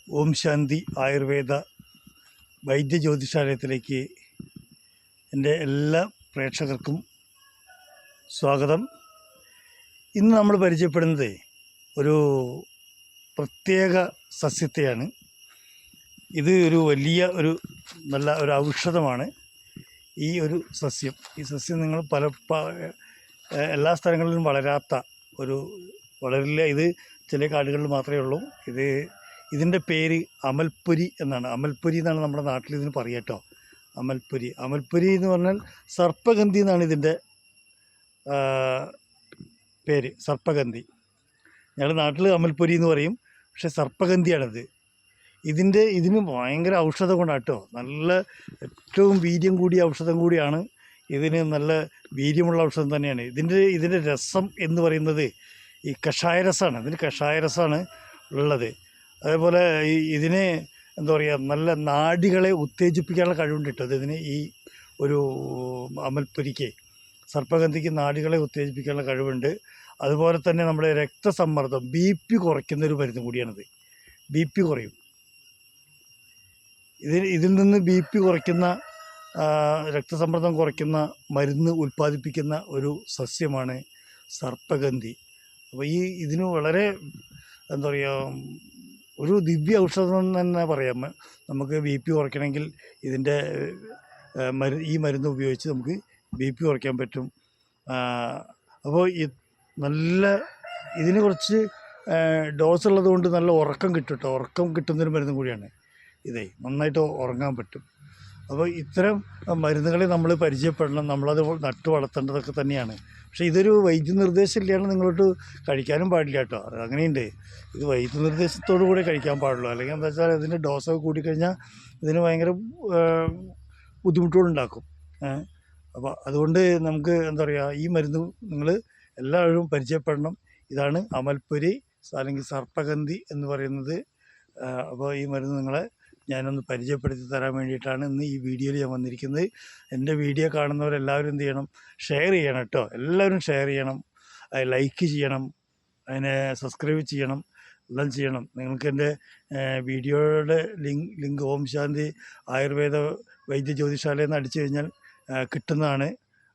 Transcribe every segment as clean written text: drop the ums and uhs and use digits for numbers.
ഓം ശാന്തി ആയുർവേദ വൈദ്യ ജ്യോതിഷാലയത്തിലേക്ക് എൻ്റെ എല്ലാ പ്രേക്ഷകർക്കും സ്വാഗതം. ഇന്ന് നമ്മൾ പരിചയപ്പെടുന്നത് ഒരു പ്രത്യേക സസ്യത്തെയാണ്. ഇത് ഒരു വലിയ നല്ല ഒരു ഔഷധമാണ് ഈ ഒരു സസ്യം. ഈ സസ്യം നിങ്ങൾ എല്ലാ സ്ഥലങ്ങളിലും വളരില്ല. ഇത് ചില കാടുകളിൽ മാത്രമേ ഉള്ളൂ. ഇതിൻ്റെ പേര് അമൽപ്പൊരി എന്നാണ്. അമൽപ്പൊരി എന്നാണ് നമ്മുടെ നാട്ടിൽ ഇതിന് പറയുക കേട്ടോ. അമൽപ്പൊരി എന്ന് പറഞ്ഞാൽ സർപ്പഗന്ധി എന്നാണ് ഇതിൻ്റെ പേര്. സർപ്പഗന്ധി. ഞങ്ങളുടെ നാട്ടിൽ അമൽപ്പൊരി എന്ന് പറയും, പക്ഷേ സർപ്പഗന്ധിയാണിത്. ഇതിന് ഭയങ്കര ഔഷധം കൊണ്ടാണ് കേട്ടോ. നല്ല ഏറ്റവും വീര്യം കൂടിയ ഔഷധം കൂടിയാണ്. ഇതിന് നല്ല വീര്യമുള്ള ഔഷധം തന്നെയാണ്. ഇതിൻ്റെ രസം എന്ന് പറയുന്നത് ഈ കഷായരസമാണ്. ഇതിന് കഷായരസമാണ് ഉള്ളത്. അതേപോലെ ഇതിന് എന്താ പറയുക, നല്ല നാഡികളെ ഉത്തേജിപ്പിക്കാനുള്ള കഴിവുണ്ട് കേട്ടോ. ഇതിന് ഈ ഒരു അമൽപ്പൊരിക്ക്, സർപ്പഗന്ധിക്ക് നാഡികളെ ഉത്തേജിപ്പിക്കാനുള്ള കഴിവുണ്ട്. അതുപോലെ തന്നെ നമ്മുടെ രക്തസമ്മർദ്ദം, BP കുറയ്ക്കുന്നൊരു മരുന്ന് കൂടിയാണിത്. BP കുറയും. ഇതിൽ നിന്ന് BP കുറയ്ക്കുന്ന, രക്തസമ്മർദ്ദം കുറയ്ക്കുന്ന മരുന്ന് ഉൽപ്പാദിപ്പിക്കുന്ന ഒരു സസ്യമാണ് സർപ്പഗന്ധി. അപ്പോൾ ഇതിന് വളരെ എന്താ പറയുക, ഒരു ദിവ്യ ഔഷധം തന്നെ പറയാം. നമുക്ക് BP കുറയ്ക്കണമെങ്കിൽ ഈ മരുന്ന് ഉപയോഗിച്ച് നമുക്ക് BP കുറയ്ക്കാൻ പറ്റും. അപ്പോൾ ഇതിന് കുറച്ച് ഡോസ് ഉള്ളത് കൊണ്ട് നല്ല ഉറക്കം കിട്ടും കേട്ടോ. ഉറക്കം കിട്ടുന്നൊരു മരുന്നും കൂടിയാണ് നന്നായിട്ട് ഉറങ്ങാൻ പറ്റും. അപ്പോൾ ഇത്തരം മരുന്നുകളെ നമ്മൾ പരിചയപ്പെടണം. നമ്മളത് നട്ടു വളർത്തേണ്ടതൊക്കെ തന്നെയാണ്. പക്ഷേ ഇതൊരു വൈദ്യനിർദ്ദേശം ഇല്ലാണ്ട് നിങ്ങളോട്ട് കഴിക്കാനും പാടില്ല കേട്ടോ. അങ്ങനെയുണ്ട്. ഇത് വൈദ്യനിർദ്ദേശത്തോടു കൂടെ കഴിക്കാൻ പാടുള്ളൂ. അല്ലെങ്കിൽ എന്താ വെച്ചാൽ ഇതിൻ്റെ ഡോസൊക്കെ കൂടിക്കഴിഞ്ഞാൽ ഇതിന് ഭയങ്കര ബുദ്ധിമുട്ടുകളുണ്ടാക്കും. അപ്പോൾ അതുകൊണ്ട് നമുക്ക് എന്താ പറയുക, ഈ മരുന്ന് നിങ്ങൾ എല്ലാവരും പരിചയപ്പെടണം. ഇതാണ് അമൽപ്പൊരി അല്ലെങ്കിൽ സർപ്പഗന്ധി എന്ന് പറയുന്നത്. അപ്പോൾ ഈ മരുന്ന് ഞാനൊന്ന് പരിചയപ്പെടുത്തി തരാൻ വേണ്ടിയിട്ടാണ് ഇന്ന് ഈ വീഡിയോയിൽ ഞാൻ വന്നിരിക്കുന്നത്. എൻ്റെ വീഡിയോ കാണുന്നവരെല്ലാവരും എന്ത് ചെയ്യണം? ഷെയർ ചെയ്യണം കേട്ടോ. എല്ലാവരും ഷെയർ ചെയ്യണം, ലൈക്ക് ചെയ്യണം, അതിനെ സബ്സ്ക്രൈബ് ചെയ്യണം, എല്ലാം ചെയ്യണം. നിങ്ങൾക്ക് എൻ്റെ വീഡിയോയുടെ ലിങ്ക് ഓം ശാന്തി ആയുർവേദ വൈദ്യ ജ്യോതിഷാലയം എന്ന് അടിച്ചു കഴിഞ്ഞാൽ കിട്ടുന്നതാണ്.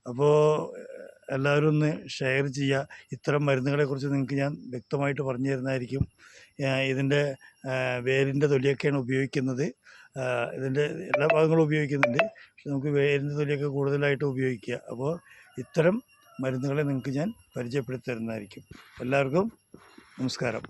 അപ്പോൾ എല്ലാവരും ഒന്ന് ഷെയർ ചെയ്യുക. ഇത്തരം മരുന്നുകളെക്കുറിച്ച് നിങ്ങൾക്ക് ഞാൻ വ്യക്തമായിട്ട് പറഞ്ഞു തരുന്നതായിരിക്കും. ഇതിൻ്റെ വേരിൻ്റെ തൊലിയൊക്കെയാണ് ഉപയോഗിക്കുന്നത്. ഇതിൻ്റെ എല്ലാ ഭാഗങ്ങളും ഉപയോഗിക്കുന്നുണ്ട്, പക്ഷെ നമുക്ക് വേരിൻ്റെ തൊലിയൊക്കെ കൂടുതലായിട്ട് ഉപയോഗിക്കുക. അപ്പോൾ ഇത്തരം മരുന്നുകളെ നിങ്ങൾക്ക് ഞാൻ പരിചയപ്പെടുത്തി തരുന്നതായിരിക്കും. എല്ലാവർക്കും നമസ്കാരം.